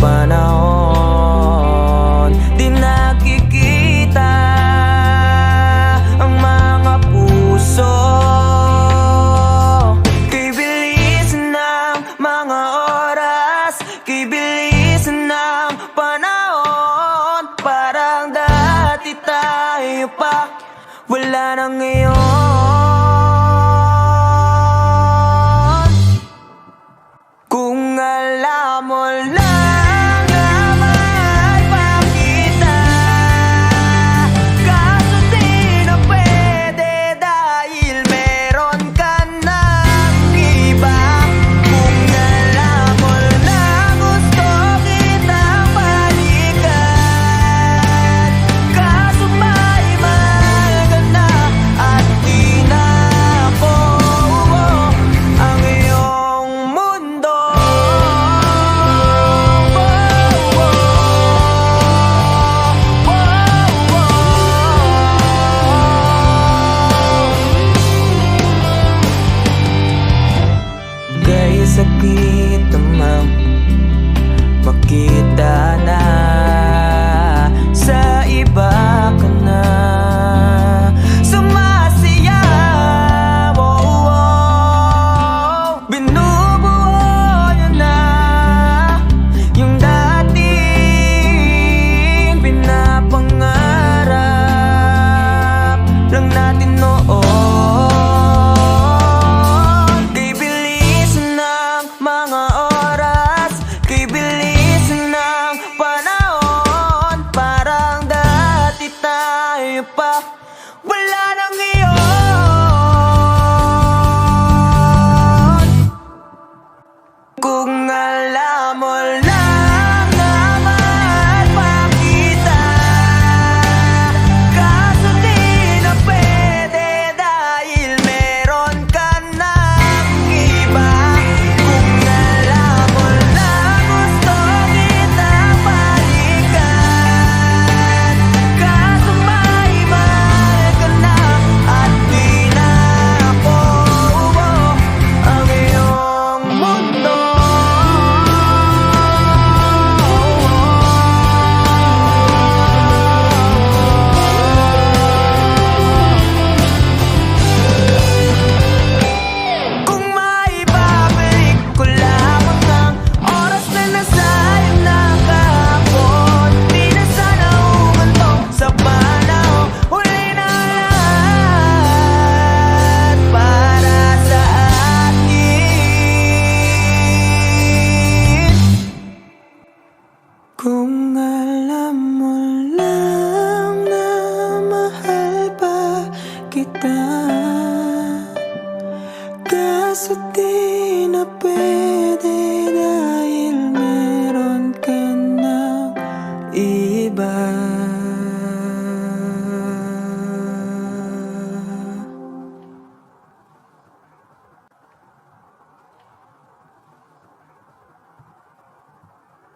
panahon. Di nakikita ang mga puso. Kay bilis ng mga oras, kay bilis ng panahon. Parang dati tayo pa, wala na ngayon. Kung alam mo lang na mahal pa kita, kaso di na pwede dahil meron ka ng iba. Kung alam mo lang gusto kitang balikan, kaso may mahal ka na at di na ako ang iyong mundo. Kaya sakit naman makita na